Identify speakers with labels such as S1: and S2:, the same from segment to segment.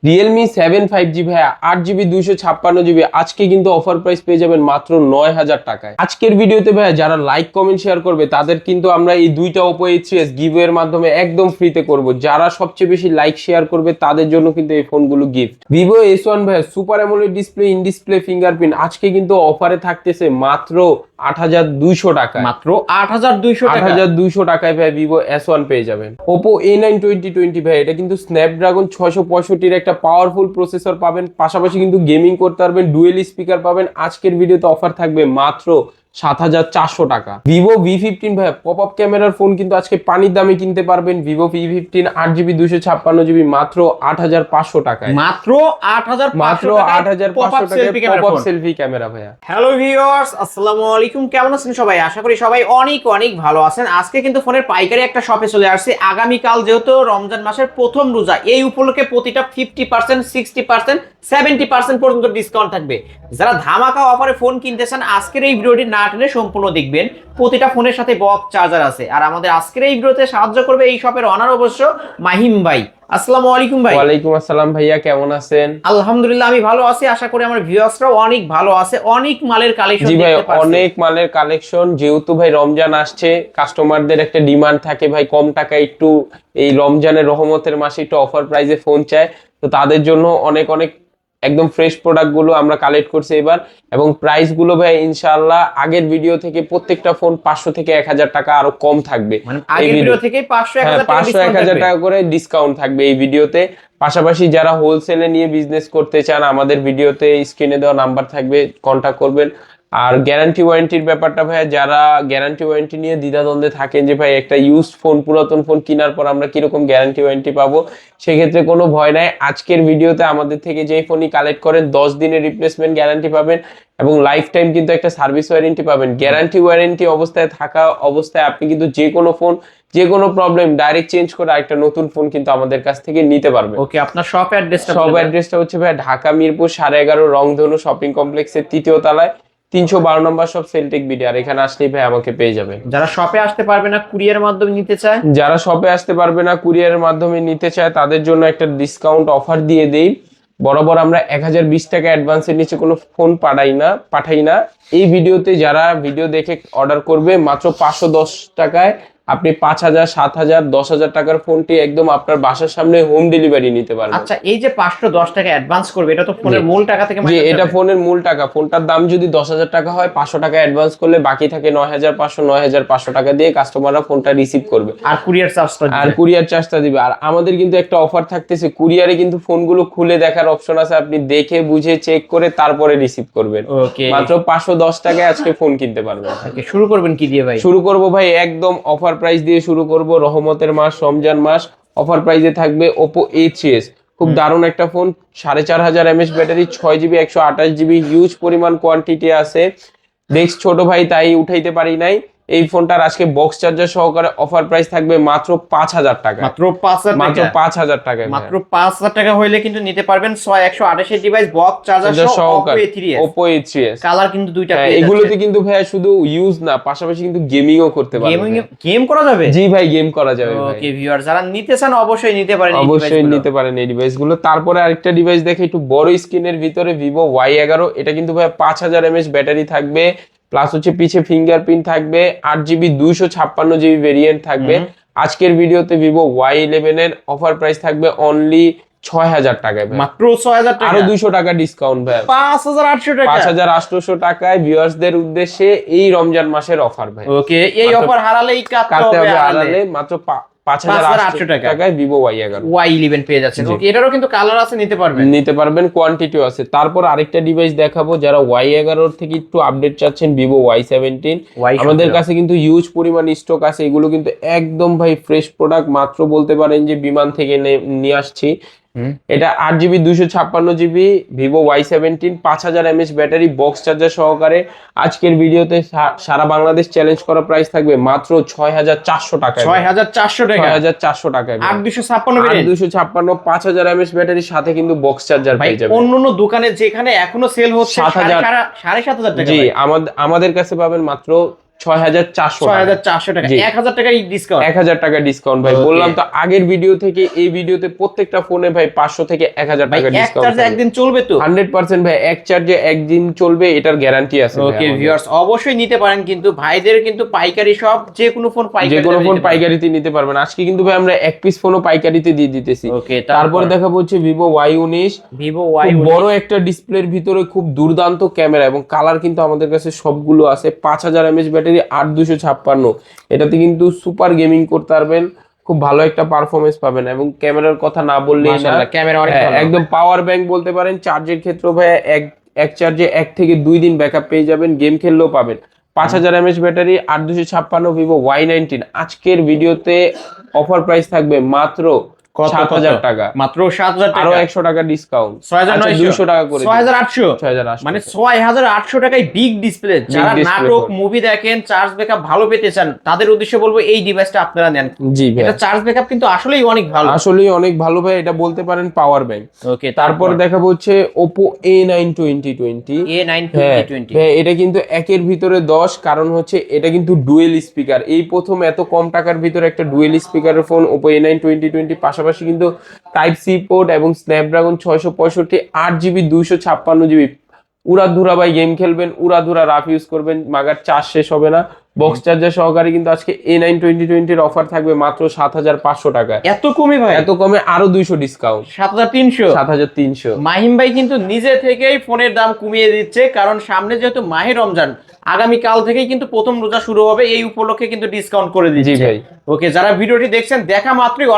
S1: Realme 7 5G ভাইয়া 8GB 256GB আজকে কিন্তু অফার প্রাইস পেয়ে যাবেন মাত্র 9000 টাকায়। আজকের ভিডিওতে ভাইয়া যারা লাইক কমেন্ট শেয়ার করবে তাদের কিন্তু আমরা এই দুইটা Oppo A3s গিভওয়ের মাধ্যমে একদম ফ্রিতে করব। যারা সবচেয়ে বেশি লাইক শেয়ার করবে তাদের জন্য কিন্তু এই ফোনগুলো গিফট। Vivo S1 ভাইয়া super AMOLED display in display fingerprint আজকে কিন্তু অফারে থাকতেছে মাত্র 8200 টাকায়।
S2: মাত্র 8200 টাকা
S1: 8200 টাকায় ভাই Vivo S1 পেয়ে যাবেন। Oppo A9 2020 ভাই এটা কিন্তু স্ন্যাপড্রাগন 665 এর একটা পাওয়ারফুল প্রসেসর পাবেন, পাশাপাশি কিন্তু গেমিং করতে পারবেন, ডুয়েল স্পিকার পাবেন। আজকের ভিডিওতে অফার থাকবে মাত্র 7400 টাকা। Vivo V15 ভাই পপ আপ ক্যামেরার ফোন কিন্তু আজকে পানির দামে কিনতে পারবেন। Vivo V15 8GB 256GB মাত্র 8500 টাকায়।
S2: মাত্র 8500
S1: টাকায় পপ আপ সেলফি ক্যামেরা ভাইয়া।
S2: হ্যালো ভিউয়ার্স, আসসালামু আলাইকুম। কেমন আছেন সবাই? আশা করি সবাই অনেক অনেক ভালো আছেন। আজকে কিন্তু ফোনের পাইকারি একটা শপে চলে আসছে। আগামীকাল যেহেতু রমজান মাসের প্রথম রোজা, এই উপলক্ষে প্রতিটা 50%, 60%, 70% পর্যন্ত ডিসকাউন্ট থাকবে। যারা ধামাকা অফারে ফোন কিনতে চান আজকের এই ভিডিওটি না টেনে সম্পূর্ণ দেখবেন। প্রতিটা ফোনের সাথে বক্স চার্জার আছে। আর আমাদের আজকের এই ভিডিওতে সাহায্য করবে এই শপের অনার অবশ্য মাহিম ভাই। আসসালামু আলাইকুম ভাই।
S1: ওয়ালাইকুম আসসালাম ভাইয়া, কেমন আছেন?
S2: আলহামদুলিল্লাহ আমি ভালো আছি, আশা করি আমার ভিউয়ার্সরাও অনেক ভালো আছে। অনেক মালের কালেকশন
S1: জি ভাই,
S2: দেখতে পাচ্ছি।
S1: অনেক মালের কালেকশন। যেহেতু ভাই রমজান আসছে, কাস্টমারদের একটা ডিমান্ড থাকে ভাই কম টাকায় একটু এই রমজানের রহমতের মাসে একটু অফার প্রাইসে ফোন চায়, তো তাদের জন্য অনেক অনেক একদম ফ্রেশ প্রোডাক্ট গুলো আমরা কালেক্ট করছি এবার। এবং প্রাইস গুলো ভাই ইনশাআল্লাহ আগের ভিডিও থেকে প্রত্যেকটা ফোন 500 থেকে 1000 টাকা আরো কম থাকবে।
S2: মানে আগের ভিডিও থেকে
S1: 500-1000 টাকা করে ডিসকাউন্ট থাকবে এই ভিডিওতে। পাশাপাশি যারা হোলসেলে নিয়ে বিজনেস করতে চান আমাদের ভিডিওতে স্ক্রিনে দেওয়া নাম্বার থাকবে, কন্টাক্ট করবেন। আর গ্যারান্টি ওয়ারেন্টির ব্যাপারটা ভাইয়া, যারা গ্যারান্টি ওয়ারেন্টি নিয়ে দ্বিধাদ্বন্দ্বে থাকেন যে ভাই একটা ইউজড ফোন, পুরাতন ফোন কেনার পর আমরা কিরকম গ্যারান্টি ওয়ারেন্টি পাবো, সেক্ষেত্রে কোনো ভয় নাই। আজকের ভিডিওতে আমাদের থেকে যেই ফোনই কালেক্ট করেন 10 দিনের রিপ্লেসমেন্ট গ্যারান্টি পাবেন এবং লাইফ টাইম কিন্তু একটা সার্ভিস ওয়ারেন্টি পাবেন। গ্যারান্টি ওয়ারেন্টি অবস্থায় থাকা অবস্থায় আপনি কিন্তু যে কোনো ফোন, যে কোনো প্রবলেম ডাইরেক্ট চেঞ্জ করে একটা নতুন ফোন কিন্তু আমাদের কাছ থেকে নিতে পারবেন।
S2: ওকে, আপনার শপ
S1: অ্যাড্রেসটা হচ্ছে ভাই ঢাকা মিরপুর 11.5 রংধনু শপিং কমপ্লেক্সের 3য় তলায় 312 নম্বর শপ সেলটেক বিডি। আর এখানে আসলেই ভাই আমাকে পেয়ে যাবেন।
S2: যারা শপে আসতে পারবে না কুরিয়ারের মাধ্যমে নিতে চায়,
S1: যারা শপে আসতে পারবে না কুরিয়ারের মাধ্যমে নিতে চায় তাদের জন্য একটা ডিসকাউন্ট অফার দিয়ে দেই। বরাবর আমরা 1020 টাকা অ্যাডভান্সের নিচে কোনো ফোন পাঠাই না। এই ভিডিওতে যারা ভিডিও দেখে অর্ডার করবে মাত্র 510 টাকায় আপনি 5000, 7000, 10000 টাকার ফোনটি একদম আপনার বাসার সামনে হোম ডেলিভারি নিতে পারবেন।
S2: আচ্ছা, এই যে 510 টাকা অ্যাডভান্স করবে, এটা তো ফোনের মূল টাকা থেকে
S1: জি, এটা ফোনের মূল টাকা। ফোনটার দাম যদি 10000 টাকা হয়, 500 টাকা অ্যাডভান্স করলে বাকি থাকে 9500 টাকা দিয়ে কাস্টমাররা ফোনটা রিসিভ করবে।
S2: আর কুরিয়ার চার্জটা
S1: দিবে। আর আমাদের কিন্তু একটা অফার থাকতেছে, কুরিয়ারে কিন্তু ফোনগুলো খুলে দেখার অপশন আছে, আপনি দেখে বুঝে চেক করে তারপরে রিসিভ করবেন।
S2: ওকে,
S1: মাত্র 510 টাকায় আজকে ফোন কিনতে পারবেন।
S2: ওকে, শুরু করবেন কি দিয়ে ভাই?
S1: শুরু করব ভাই একদম অফার প্রাইস দিয়ে শুরু করব। রহমতের মাস, রমজান মাস, অফার প্রাইসে থাকবে Oppo A3s। খুব দারুণ একটা phone, 4500 mAh battery, 6GB 128GB, huge পরিমাণ কোয়ান্টিটি আছে। নেক্সট ছোট ভাই তাই উঠাইতে পারি নাই। এই ফোনটার আজকে বক্স চার্জার সহকারে অফার প্রাইস থাকবে মাত্র 5000 টাকা।
S2: মাত্র 5000
S1: টাকা।
S2: মাত্র 5000 টাকা হইলে কিন্তু নিতে পারবেন 128 ডিভাইস বক্স চার্জার সহকারে
S1: Oppo A3s।
S2: কালার কিন্তু দুইটা পেয়ে যাচ্ছে।
S1: এগুলোতে কিন্তু ভাই শুধু ইউজ না, পাশাপাশি কিন্তু গেমিংও করতে পারবেন।
S2: গেম করা যাবে?
S1: জি ভাই, গেম করা যাবে ভাই।
S2: ওকে ভিউয়ার, যারা নিতে চান অবশ্যই নিতে পারেন,
S1: এই ডিভাইসগুলো। তারপরে আরেকটা ডিভাইস দেখে একটু বড় স্ক্রিনের ভিতরে Vivo Y11। এটা কিন্তু ভাই 5000 mAh ব্যাটারি থাকবে, প্লাস হচ্ছে পিছে ফিঙ্গারপ্রিন্ট থাকবে, 8GB 256GB ভেরিয়েন্ট থাকবে। আজকের ভিডিওতে Vivo Y11 এর অফার প্রাইস থাকবে অনলি 6000 টাকায়।
S2: মাত্র 6000 টাকা,
S1: আরো 200 টাকা ডিসকাউন্ট ভাই,
S2: 5800 টাকা।
S1: 5800 টাকায় ভিউয়ার্সদের উদ্দেশ্যে এই রমজান মাসের অফার ভাই।
S2: ওকে, এই অফার হারালেই কাটতে হবে।
S1: হারালে মাত্র 5800 টাকায় Vivo
S2: Y11 পেয়ে যাচ্ছেন। ওকে, এটারও কিন্তু কালার আছে, নিতে পারবেন,
S1: কোয়ান্টিটিও আছে। তারপর আরেকটা ডিভাইস দেখাবো, যারা Y11 থেকে একটু আপডেট চাচ্ছেন, Vivo Y17। আমাদের কাছে কিন্তু হিউজ পরিমাণ স্টক আছে। এগুলো কিন্তু একদম ভাই ফ্রেশ প্রোডাক্ট, মাত্র বলতে পারেন যে বিমান থেকে নিয়ে আসছি। এটা 8GB 256GB Vivo Y17, 5000 mAh battery, box charger সহকারে। আজকের ভিডিওতে সারা বাংলাদেশ চ্যালেঞ্জ করা প্রাইস থাকবে মাত্র 6400 টাকা।
S2: 6400 টাকায়
S1: 8256 5000 mAh ব্যাটারির সাথে কিন্তু বক্স চার্জার পেয়ে যাবেন।
S2: অন্যান্য দোকানে যেখানে এখনো সেল হচ্ছে 7500 টাকা,
S1: জি আমাদের কাছে পাবেন মাত্র 6,400
S2: টাকা,
S1: জি।
S2: 1000 টাকা ডিসকাউন্ট।
S1: 1000 টাকা ডিসকাউন্ট ভাই।
S2: Okay.
S1: বললাম তো আগের ভিডিও থেকে এই ভিডিওতে প্রত্যেকটা ফোনে ভাই 500 থেকে 1000
S2: ভাই
S1: টাকা
S2: এক
S1: ডিসকাউন্ট
S2: চার্জে একদিন চলবে তো?
S1: 100% ভাই, এক চার্জে একদিন চলবে, এটার গ্যারান্টি আছে ভাই
S2: ওকে
S1: আমাদের।
S2: ভিউয়ার্স, অবশ্যই নিতে পারেন কিন্তু ভাইদের কিন্তু পাইকারি সব, যে কোনো ফোন পাইকারি,
S1: যে কোনো ফোন পাইকারিতে নিতে পারবেন। আজকে কিন্তু ভাই আমরা এক পিস ফোনও পাইকারিতে দিয়ে দিতেছি।
S2: ওকে,
S1: তারপরে দেখাবো হচ্ছে ভিভো Y19,
S2: ভিভো
S1: খুব
S2: Y19
S1: বড় একটা ডিসপ্লের ভিতরে খুব দুর্দান্ত ক্যামেরা এবং কালার কিন্তু আমাদের কাছে সবগুলো আছে। 5000 mAh ব্যাটারি, 8256, এটাতে কিন্তু সুপার গেমিং করতে পারবেন, খুব ভালো একটা পারফরমেন্স পাবেন এবং ক্যামেরার কথা না বললেই না,
S2: মাশাআল্লাহ ক্যামেরা অনেক
S1: হ্যাঁ,
S2: ভালো।
S1: একদম পাওয়ার ব্যাংক বলতে পারেন। চার্জের ক্ষেত্রে ভাই এক চার্জে 1 থেকে 2 দিন ব্যাকআপ পেয়ে যাবেন, গেম খেললেও পাবেন। 5000 mAh ব্যাটারি, 8256, ভিভো Y19। আজকের ভিডিওতে অফার প্রাইস থাকবে মাত্র 7000 টাকা,
S2: মাত্র 7000
S1: আরো
S2: টাকা,
S1: 100 টাকা ডিসকাউন্ট,
S2: 6900
S1: টাকা করে
S2: 6800,
S1: 6800
S2: মানে 6800 টাকায় বিগ ডিসপ্লে। যারা
S1: display
S2: নাটক
S1: phone।
S2: মুভি দেখেন, চার্জ ব্যাকআপ ভালো পেতে চান, তাদের উদ্দেশ্যে বলবো এই ডিভাইসটা আপনারা নেন।
S1: জি ভাই,
S2: এটা চার্জ ব্যাকআপ কিন্তু আসলেই অনেক ভালো।
S1: আসলেই অনেক ভালো ভাই, এটা বলতে পারেন পাওয়ার ব্যাংক।
S2: ওকে,
S1: তারপর দেখাবো হচ্ছে Oppo A9 2020।
S2: A9
S1: হ্যাঁ
S2: 2020
S1: হ্যাঁ, এটা কিন্তু একের ভিতরে 10, কারণ হচ্ছে এটা কিন্তু ডুয়েল স্পিকার, এই প্রথম এত কম টাকার ভিতরে একটা ডুয়েল স্পিকারের ফোন Oppo A9 2020। পাশাপাশি কিন্তু টাইপ সি পোর্ট এবং স্ন্যাপড্রাগন 665, 8GB 256GB, উড়াধুরা ভাই গেম খেলবেন, উড়াধুরা রাফ ইউজ করবেন, মাগার চার্জ শেষ হবে না। বক্স চার্জার সহকারে কিন্তু আজকে A9 2020 অফার থাকবে মাত্র 7500 টাকায়।
S2: এত কমে ভাই?
S1: এত কমে আরো 200 ডিসকাউন্ট,
S2: 7300।
S1: 7300।
S2: মাহিম ভাই কিন্তু নিজে থেকেই ফোনের দাম কমিয়ে দিচ্ছে, কারণ সামনে যেহেতু মাহে রমজান, আগামী কাল থেকেই কিন্তু প্রথম রোজা শুরু হবে, এই উপলক্ষে কিন্তু ডিসকাউন্ট করে
S1: জি
S2: দিচ্ছে।
S1: ভাই,
S2: ওকে, যারা ভিডিওটি দেখছেন দেখা মাত্রই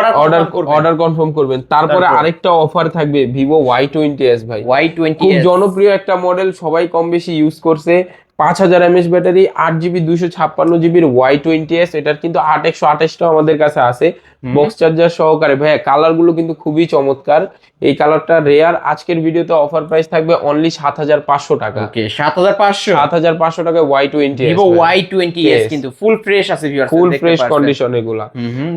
S1: অর্ডার কনফার্ম করবেন। তারপরে
S2: তারপর?
S1: আরেকটা অফার থাকবে ভিভো Y20s ভাই,
S2: Y20
S1: খুব জনপ্রিয় একটা মডেল, সবাই কম বেশি ইউজ করছে। 5000 mAh battery, 8GB 256GB Y20s, এটার কিন্তু 8128টাও আমাদের কাছে আছে বক্স চার্জার সহকারে। ভাই কালার গুলো কিন্তু খুবই চমৎকার, এই কালারটা রেয়ার। আজকের ভিডিওতে অফার প্রাইস থাকবে অনলি 7500 টাকা।
S2: ওকে 7500,
S1: 7500 টাকা Y20s,
S2: ভিভো Y20s কিন্তু ফুল ফ্রেশ আছে ভিউয়ার্স,
S1: ফুল ফ্রেশ কন্ডিশন এগুলা,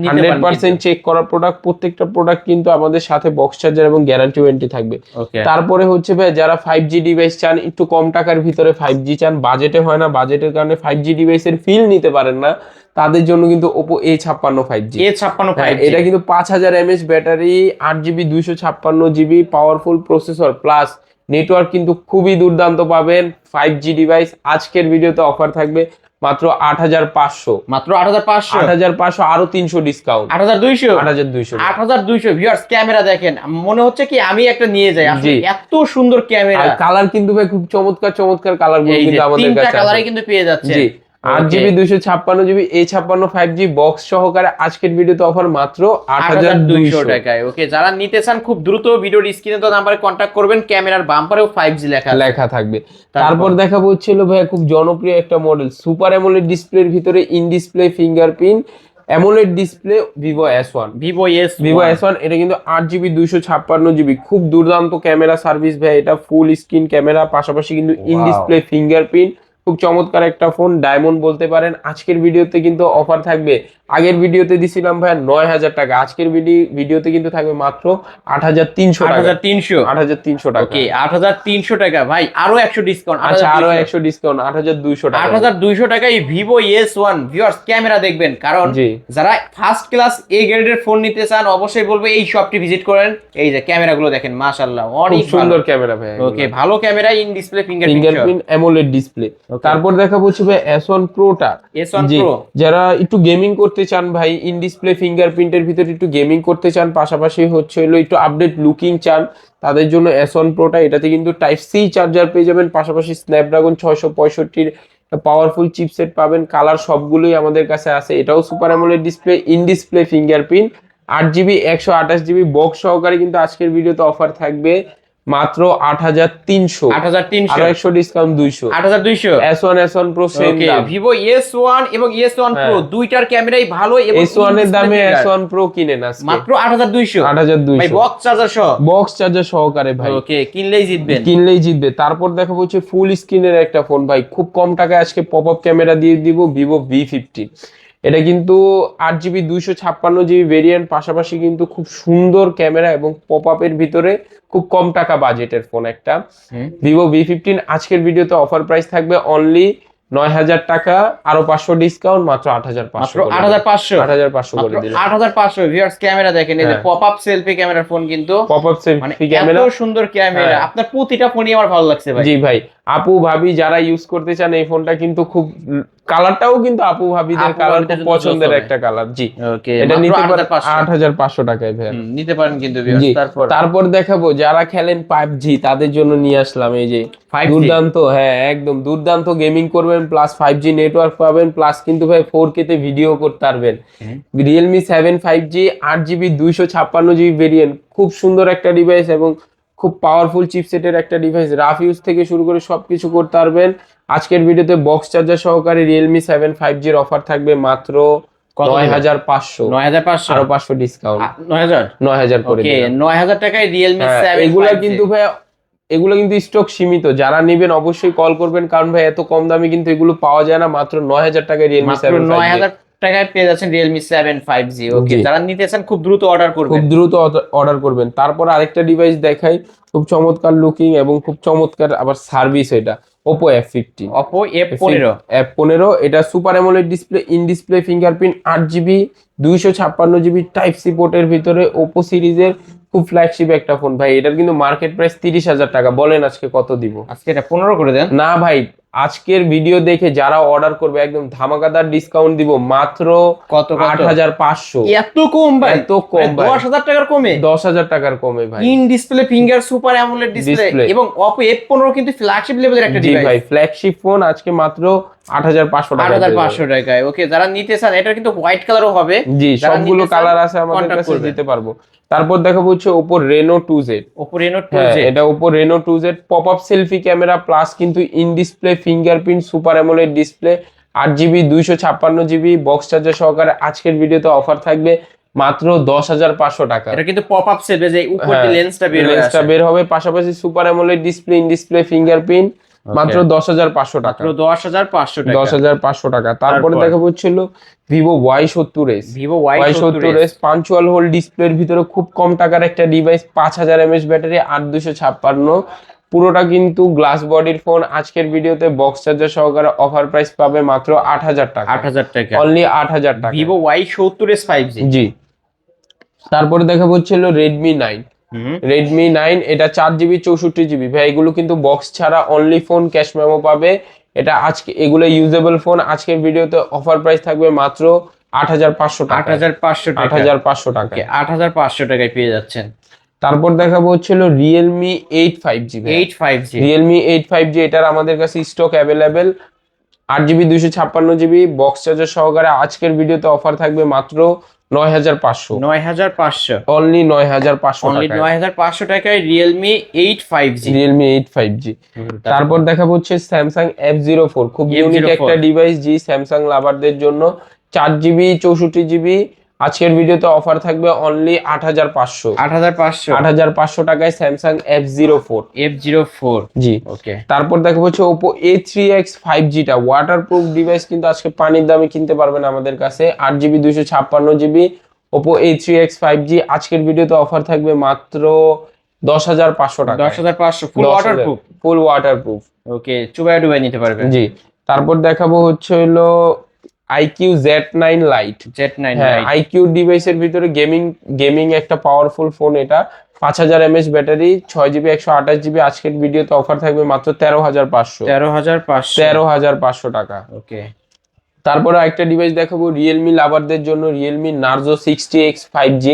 S1: 100% চেক করা প্রোডাক্ট। প্রত্যেকটা প্রোডাক্ট কিন্তু আমাদের সাথে বক্স চার্জার এবং গ্যারান্টি ওয়ারেন্টি থাকবে।
S2: ওকে,
S1: তারপরে হচ্ছে ভাই যারা 5G ডিভাইস চান, একটু কম টাকার ভিতরে 5G চান, বাজেটে হয় না, বাজেটের কারণে 5G ডিভাইসের ফিল নিতে পারেন না, তাদের জন্য কিন্তু Oppo A56 5G।
S2: A56
S1: হ্যাঁ,
S2: 5G,
S1: এটা কিন্তু 5000 mAh battery, 8GB 256GB powerful processor plus network কিন্তু খুবই দুর্দান্ত পাবেন। 5G ডিভাইস আজকের ভিডিওতে অফার থাকবে মাত্র 8500,
S2: মাত্র 8500,
S1: 8500 আরো 300 ডিসকাউন্ট,
S2: 8200,
S1: 8200।
S2: 8200। ভিউয়ার্স ক্যামেরা দেখেন, মনে হচ্ছে কি আমি একটা নিয়ে যাই, আসলে
S1: জি।
S2: এত সুন্দর ক্যামেরা।
S1: আর কালার কিন্তু ভাই খুব চমৎকার চমৎকার কালার গুলো
S2: এই যে
S1: কিন্তু আমাদের
S2: তিনটা
S1: কাছে
S2: কালারে
S1: আছে।
S2: কিন্তু পেয়ে যাচ্ছে।
S1: জি, 8GB 256GB A56 5G box সহকারে আজকের ভিডিওতে অফার মাত্র 8200
S2: টাকায়। ওকে, যারা নিতে চান খুব দ্রুত ভিডিওর স্ক্রিনে তো নাম্বারে কন্ট্যাক্ট করবেন, ক্যামেরার বাম্পারেও 5G লেখা
S1: থাকবে। তারপর দেখাবো হচ্ছিল ভাই খুব জনপ্রিয় একটা মডেল, সুপার অ্যামোলেড ডিসপ্লের ভিতরে in display fingerprint AMOLED display Vivo S1। Vivo S1 এটা কিন্তু 8GB 256GB, খুব দুর্দান্ত ক্যামেরা সার্ভিস ভাই, এটা ফুল স্ক্রিন ক্যামেরা, পাশাপাশি কিন্তু ইন ডিসপ্লে ফিঙ্গারপ্রিন্ট, খুব চমৎকার একটা ফোন, ডায়মন্ড বলতে পারেন। আজকের ভিডিওতে কিন্তু অফার থাকবে, আগের ভিডিওতে দিছিলাম ভাই 9000 টাকা, আজকের ভিডিওতে কিন্তু থাকবে মাত্র 8300 টাকা, 8300 টাকা।
S2: ওকে 8300 টাকা ভাই, আরো 100 ডিসকাউন্ট।
S1: আচ্ছা, আরো 100 ডিসকাউন্ট, 8200 টাকা।
S2: 8200 টাকায় ভিভো S1। ভিউয়ার্স ক্যামেরা দেখবেন, কারণ যারা ফার্স্ট ক্লাস এ গ্রেডের ফোন নিতে চান অবশ্যই বলবো এই শপটি ভিজিট করেন। এই যে ক্যামেরাগুলো দেখেন, মাশাআল্লাহ অনেক
S1: সুন্দর ক্যামেরা ভাই।
S2: ওকে, ভালো camera, in display
S1: fingerprint AMOLED display. তারপর দেখাবো হচ্ছে ভাই S1 Proটা।
S2: S1 Pro
S1: যারা একটু গেমিং করতে চান ভাই, ইন ডিসপ্লে ফিঙ্গারপ্রিন্টের ভিতরে একটু গেমিং করতে চান, পাশাপাশি হচ্ছে হলো একটু আপডেট লুকিং চান, তাদের জন্য S1 Proটা। এটাতে কিন্তু টাইপ সি চার্জার পেয়ে যাবেন, পাশাপাশি স্ন্যাপড্রাগন 665 পাওয়ারফুল চিপসেট পাবেন, কালার সবগুলোই আমাদের কাছে আছে। এটাও super AMOLED display, in display fingerprint, 8GB 128GB box সহকারে কিন্তু আজকের ভিডিওতে অফার থাকবে মাত্র 8300, আরো 100 ডিসকাউন্ট 200,
S2: 8200।
S1: S1 Pro সেম দাম।
S2: ভিভো S1 এবং S1 Pro দুইটার ক্যামেরাই ভালো, এবং
S1: S1 এর দামে S1 Pro কিনেন আজকে
S2: মাত্র 8200,
S1: 8200
S2: ভাই বক্স চার্জার সহ,
S1: বক্স চার্জার সহকারে ভাই।
S2: ওকে, কিনলেই জিতবে। তারপর
S1: দেখাবো হচ্ছে ফুল স্ক্রিনের একটা ফোন ভাই, খুব কম টাকায় আজকে পপ আপ ক্যামেরা দিয়ে দিব, ভিভো V50। এটা কিন্তু 8GB 256GB ভেরিয়েন্ট, পাশাপাশি কিন্তু খুব সুন্দর ক্যামেরা এবং পপ আপের ভিতরে খুব কম টাকা বাজেটের ফোন একটা ভিভো V15। আজকের ভিডিওতে অফার প্রাইস থাকবে অনলি 9,000 টাকা আরো 500 ডিসকাউন্ট, মাত্র 8,500,
S2: মাত্র 8,500
S1: 8,500 করে দিলাম।
S2: 8,500 ভিউয়ার্স, ক্যামেরা দেখেন, এই যে
S1: হ্যাঁ।
S2: পপ আপ সেলফি ক্যামেরার ফোন কিন্তু,
S1: পপ আপ
S2: মানে
S1: সেলফি
S2: এত
S1: ক্যামেরা।
S2: সুন্দর ক্যামেরা,
S1: হ্যাঁ।
S2: আপনার প্রতিটা ফোনই আমার ভালো লাগছে ভাই।
S1: জি ভাই, আপু ভাবি যারা ইউজ করতে চান এই ফোনটা কিন্তু খুব, কালারটাও কিন্তু আপু ভাবিদের
S2: আপু
S1: কালার
S2: ভাবিদের
S1: খুব
S2: জন্য
S1: পছন্দের
S2: জোস
S1: একটা কালার। জি,
S2: ওকে,
S1: এটা
S2: মাত্র
S1: নিতে পারেন
S2: 8,500
S1: 8,500 টাকায় ভাই।
S2: নিতে পারেন কিন্তু
S1: জি,
S2: ভিউয়ার্স। তারপর
S1: তারপর দেখাবো যারা খেলেন পাবজি তাদের জন্য নিয়ে আসলাম এই যে
S2: 5G
S1: দুর্দান্ত, হ্যাঁ একদম দুর্দান্ত গেমিং করবেন, প্লাস 5G নেটওয়ার্ক পাবেন, প্লাস কিন্তু ভাই 4K তে ভিডিও করতে পারবেন। Realme 7 5G 8GB 256GB variant, খুব সুন্দর একটা ডিভাইস এবং খুব পাওয়ারফুল চিপসেটের একটা ডিভাইস। রাফ ইউজ থেকে শুরু করে সবকিছু করতে পারবেন। আজকের ভিডিওতে বক্স চার্জার সহকারে রিয়েলমি 7 5Gর অফার থাকবে মাত্র
S2: কত দিবেন?
S1: 9,500,
S2: 9,500
S1: আরো 500 ডিসকাউন্ট,
S2: 9,000
S1: 9,000 করে
S2: ওকে,
S1: দিলাম।
S2: 9,000 টাকায় রিয়েলমি
S1: হ্যাঁ,
S2: 7
S1: এগুলা
S2: 5G।
S1: কিন্তু ভাই, এগুলো কিন্তু স্টক সীমিত, যারা নেবেন অবশ্যই কল করবেন, কারণ ভাই এত কম দামে কিন্তু এগুলো পাওয়া যায় না। মাত্র 9,000 টাকায় রিয়েলমি
S2: মাত্র
S1: 7 5G।
S2: 9,000 টাকায় পেয়ে যাচ্ছেন রিয়েলমি 7 5G। ওকে,
S1: জি।
S2: যারা নিতে চান খুব দ্রুত অর্ডার
S1: খুব
S2: করবেন।
S1: দ্রুত অর্ডার করবেন। তারপর আরেকটা ডিভাইস দেখাই, খুব চমৎকার লুকিং এবং খুব চমৎকার আবার সার্ভিস, এটা Oppo F15,
S2: Oppo F15
S1: F15। এটা super AMOLED display, in display fingerprint, 8GB 256GB type C পোর্টের ভিতরে Oppo সিরিজের খুব ফ্ল্যাগশিপ একটা ফোন ভাই। এটার কিন্তু মার্কেট প্রাইস 30,000 টাকা। বলেন আজকে কত দিব?
S2: আজকে এটা 15 করে দেন।
S1: না ভাই, আজকের ভিডিও দেখে যারা অর্ডার করবে একদম ধামাকাদার ডিসকাউন্ট দিব, মাত্র
S2: কত
S1: 8,500।
S2: এত কম ভাই?
S1: এত কম ভাই,
S2: 10,000 টাকার কমে?
S1: 10,000 টাকার কমে ভাই।
S2: In display finger super AMOLED display
S1: Display।
S2: এবং Oppo F15 কিন্তু ফ্ল্যাগশিপ লেভেলের একটা
S1: জি ভাই,
S2: ডিভাইস।
S1: ফ্ল্যাগশিপ ফোন আজকে মাত্র 8,500 টাকা।
S2: 8,500 টাকায়। ওকে, যারা নিতে চান, এটা কিন্তু হোয়াইট কালারও হবে।
S1: জি,
S2: যারা
S1: সবগুলো
S2: নিতে চান,
S1: কালার আছে আমাদের
S2: contact
S1: কাছে,
S2: করবেন।
S1: দিতে পারবো। তারপর দেখাবো হচ্ছে Oppo Reno 2Z।
S2: Oppo Reno
S1: হ্যাঁ,
S2: 2Z।
S1: এটা Oppo Reno 2Z pop up selfie camera, plus কিন্তু in display fingerprint super AMOLED display, 8GB 256GB box charger সহকারে আজকের ভিডিওতে অফার থাকবে মাত্র 10,500 টাকা।
S2: এটা কিন্তু পপ আপ সেট, যে উপর দিয়ে লেন্সটা বের হয়ে
S1: লেন্সটা
S2: আসে।
S1: বের হবে, পাশাপাশি super AMOLED display, in display fingerprint, মাত্র 10,500 টাকা।
S2: মাত্র 10,500 টাকা।
S1: 10,500 টাকা। তারপরে
S2: তারপর?
S1: দেখাবো হচ্ছিল Vivo Y70s।
S2: Vivo
S1: Y70s punctual whole ডিসপ্লের ভিতরে খুব কম টাকার একটা ডিভাইস, 5,000 mAh ব্যাটারি, 8,256। পুরোটা কিন্তু গ্লাস বডির ফোন। আজকের ভিডিওতে বক্স চার্জার সহকারে অফার প্রাইস পাবে মাত্র 8,000 টাকা।
S2: 8,000 টাকা।
S1: অনলি 8,000 টাকা।
S2: Vivo Y70s 5G।
S1: জি। তারপরে দেখাবো হচ্ছিল Redmi 9। Redmi 9 এটা 4GB 64GB ভাই, এগুলো কিন্তু বক্স ছাড়া অনলি ফোন, ক্যাশ মেমো পাবে। এটা আজকে এগুলো ইউজেবল ফোন। আজকের ভিডিওতে অফার প্রাইস থাকবে মাত্র 8,500 টাকা।
S2: 8,500 টাকা।
S1: 8,500 টাকা।
S2: 8,500 টাকায় পেয়ে যাচ্ছেন।
S1: তারপর দেখাবো হচ্ছিল Realme 8 5G ভাই।
S2: 8 5G।
S1: Realme 8 5G এটার আমাদের কাছে stock available, 8GB 256GB box charger সহকারে আজকের ভিডিওতে অফার থাকবে মাত্র 9,500।
S2: 9,500।
S1: অনলি 9,500
S2: অনলি
S1: টাকা।
S2: 9,500 টাকায় Realme 8 5G।
S1: Realme 8 5G। তারপর দেখাবো হচ্ছে Samsung F04, খুব ইউনিক
S2: F04
S1: একটা ডিভাইস। জি, স্যামসাং লাভারদের জন্য 4GB 64GB আজকের ভিডিওতে অফার থাকবে অনলি 8,500।
S2: 8,500।
S1: 8,500 টাকায় Samsung F04।
S2: F04।
S1: জি।
S2: ওকে।
S1: তারপর দেখাবো হচ্ছে Oppo A3X 5G টা ওয়াটারপ্রুফ ডিভাইস, কিন্তু আজকে পানির দামে কিনতে পারবেন আমাদের কাছে, 8GB 256GB Oppo A3X 5G আজকের ভিডিওতে অফার থাকবে মাত্র 10,500 টাকা।
S2: 10,500 ফুল ওয়াটারপ্রুফ।
S1: ফুল ওয়াটারপ্রুফ।
S2: ওকে, চুবাই ডুবাই নিতে পারবেন।
S1: জি। তারপর দেখাবো হচ্ছে হলো IQ Z9 Lite।
S2: Z9
S1: হ্যাঁ,
S2: Lite।
S1: IQ ডিভাইসের ভিতরে গেমিং একটা পাওয়ারফুল ফোন। এটা 5,000 mAh ব্যাটারি, 6GB 128GB আজকের ভিডিওতে অফার থাকবে মাত্র 13,500।
S2: 13,500।
S1: 13,500 টাকা।
S2: ওকে।
S1: তারপরে একটা ডিভাইস দেখাবো রিয়েলমি লাভারদের জন্য, রিয়েলমি নার্জো 60X 5G।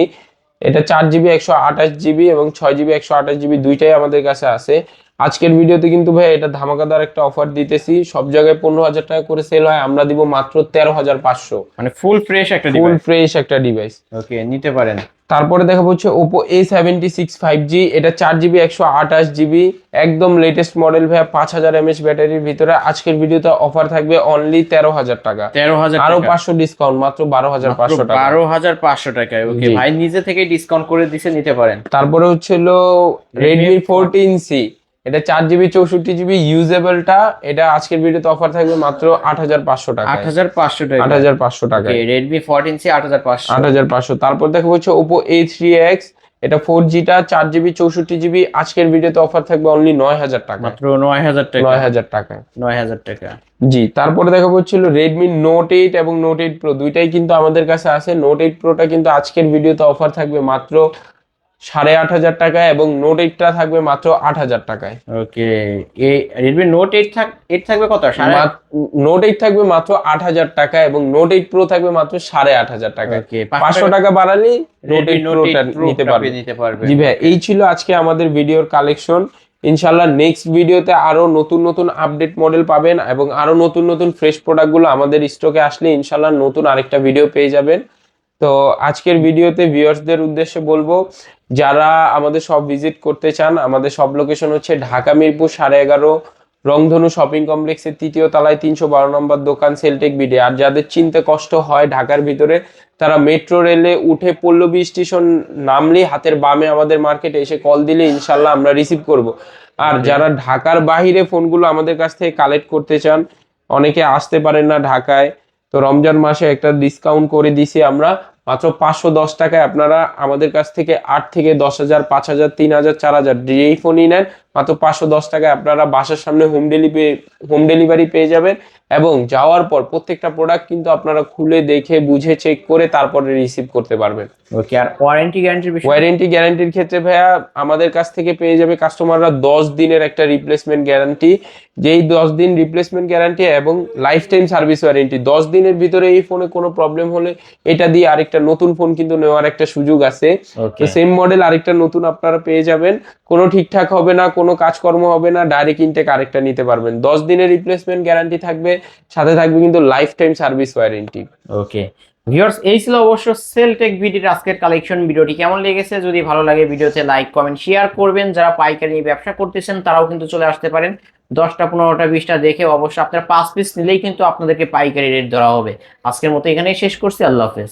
S1: এটা 4GB 128GB এবং 6GB 128GB দুইটাই আমাদের কাছে আছে। আজকের ভিডিওতে কিন্তু ভাই এটা ধামাকাদার একটা অফার দিতেছি, সব জায়গায় 15,000 টাকা করে সেল হয়, আমরা দিব মাত্র 13,500।
S2: মানে ফুল ফ্রেশ একটা
S1: ফুল
S2: ডিভাইস।
S1: ফ্রেশ একটা ডিভাইস।
S2: ওকে, নিতে পারেন।
S1: তারপরে দেখাবো হচ্ছে Oppo A76 5G। এটা 4GB 128GB একদম লেটেস্ট মডেল ভাই, 5,000 mAh ব্যাটারির ভিতরে আজকের ভিডিওতে অফার থাকবে অনলি 13,000 টাকা।
S2: 13,000
S1: আরো
S2: টাকা।
S1: 500 ডিসকাউন্ট, মাত্র 12,500 টাকা।
S2: 12,500 টাকায়। ওকে
S1: জি।
S2: ভাই নিজে থেকে ডিসকাউন্ট করে দিছে, নিতে পারেন।
S1: তারপরে হচ্ছিল Redmi 14C। এটা 4GB 64GB ইউজেবলটা, এটা আজকের ভিডিওতে অফার থাকবে মাত্র 8,500 টাকা।
S2: 8,500 টাকা।
S1: 8,500 টাকা।
S2: ওকে, Redmi 14C 8,500।
S1: 8,500। তারপর দেখা হচ্ছে Oppo A3X। এটা 4Gটা 4GB 64GB আজকের ভিডিওতে অফার থাকবে অনলি 9000 টাকা,
S2: মাত্র 9000 টাকা।
S1: 9000 টাকা।
S2: 9000 টাকা।
S1: জি, তারপরে দেখা হচ্ছিল Redmi Note 8 এবং Note 8 Pro দুইটাই কিন্তু আমাদের কাছে আছে। Note 8 Proটা কিন্তু আজকের ভিডিওতে অফার থাকবে মাত্র 8500 টাকায় এবং Note 8টা থাকবে মাত্র 8000 টাকায়।
S2: ওকে, এই Redmi Note 8 থাকবে কত?
S1: Note 8 থাকবে মাত্র 8000 টাকা এবং Note 8 Pro থাকবে মাত্র 8500 টাকায়।
S2: ওকে,
S1: 500 টাকা বাড়ালেই Note 8 Proটা নিতে পারবে। জি ভাই, এই ছিল আজকে আমাদের ভিডিওর কালেকশন। ইনশাআল্লাহ নেক্সট ভিডিওতে আরো নতুন নতুন আপডেট মডেল পাবেন এবং আরো নতুন নতুন ফ্রেশ প্রোডাক্টগুলো আমাদের স্টকে আসলে ইনশাআল্লাহ নতুন আরেকটা ভিডিও পেয়ে যাবেন। তো আজকের ভিডিওতে ভিউয়ার্সদের উদ্দেশ্যে বলবো, যারা আমাদের সব ভিজিট করতে চান, আমাদের সব লোকেশন হচ্ছে ঢাকা মিরপুর 11.5 রংধনু শপিং কমপ্লেক্সের 3য় তলায় 312 নম্বর দোকান সেলটেক বিডি। আর যাদের চিনতে কষ্ট হয় ঢাকার ভিতরে, তারা মেট্রো রেলে উঠে পল্লবী স্টেশন নামলেই হাতের বামে আমাদের মার্কেটে এসে কল দিলে ইনশাল্লাহ আমরা রিসিভ করব। আর যারা ঢাকার বাহিরে ফোনগুলো আমাদের কাছ থেকে কালেক্ট করতে চান, অনেকে আসতে পারেন না ঢাকায়, তো রমজান মাসে একটা ডিসকাউন্ট করে দিছি আমরা। মাত্র 510 টাকায় আপনারা আমাদের কাছ থেকে 8 থেকে 10,000, 5,000, 3,000, 4,000 যেই ফোনই নেন মাত্র 510 টাকায় আপনারা বাসার সামনে হোম ডেলিভারি পেয়ে যাবেন। এবং যাওয়ার পর প্রত্যেকটা প্রোডাক্ট কিন্তু আপনারা খুলে দেখে বুঝে চেক করে তারপরে রিসিভ করতে পারবেন।
S2: ওকে, আর ওয়ারেন্টি গ্যারান্টির বিষয়?
S1: ওয়ারেন্টি গ্যারান্টির ক্ষেত্রে ভাইয়া আমাদের কাছ থেকে পেয়ে যাবে কাস্টমাররা 10 দিনের একটা রিপ্লেসমেন্ট গ্যারান্টি, যেই 10 দিন রিপ্লেসমেন্ট গ্যারান্টি এবং লাইফ টাইম সার্ভিস ওয়ারেন্টি। 10 দিনের ভিতরে এই ফোনে কোনো প্রবলেম হলে এটা দিয়ে আরেকটা নতুন ফোন কিন্তু নেওয়ার একটা সুযোগ আছে। তো সেম মডেল আরেকটা নতুন আপনারা পেয়ে যাবেন, কোনো ঠিকঠাক হবে না, কোনো কাজকর্ম হবে না, ডাইরেক্ট ইনটেক আরেকটা নিতে পারবেন। 10 দিনের রিপ্লেসমেন্ট গ্যারান্টি থাকবে, সাথে থাকবে কিন্তু life time service warranty.
S2: Okay viewers, এই ছিল অবশ্য সেলটেক বিডির আজকের কালেকশন। ভিডিওটি কেমন লেগেছে? যদি ভালো লাগে ভিডিওতে লাইক কমেন্ট শেয়ার করবেন। যারা পাইকারি নিয়ে ব্যবসা করতেছেন তারাও কিন্তু চলে আসতে পারেন। 10টা 15টা 20টা দেখে অবশ্য আপনারা 5 পিস নিলেই কিন্তু আপনাদেরকে পাইকারি রেট ধরা হবে। আজকের মতো এখানেই শেষ করছি। আল্লাহ হাফেজ।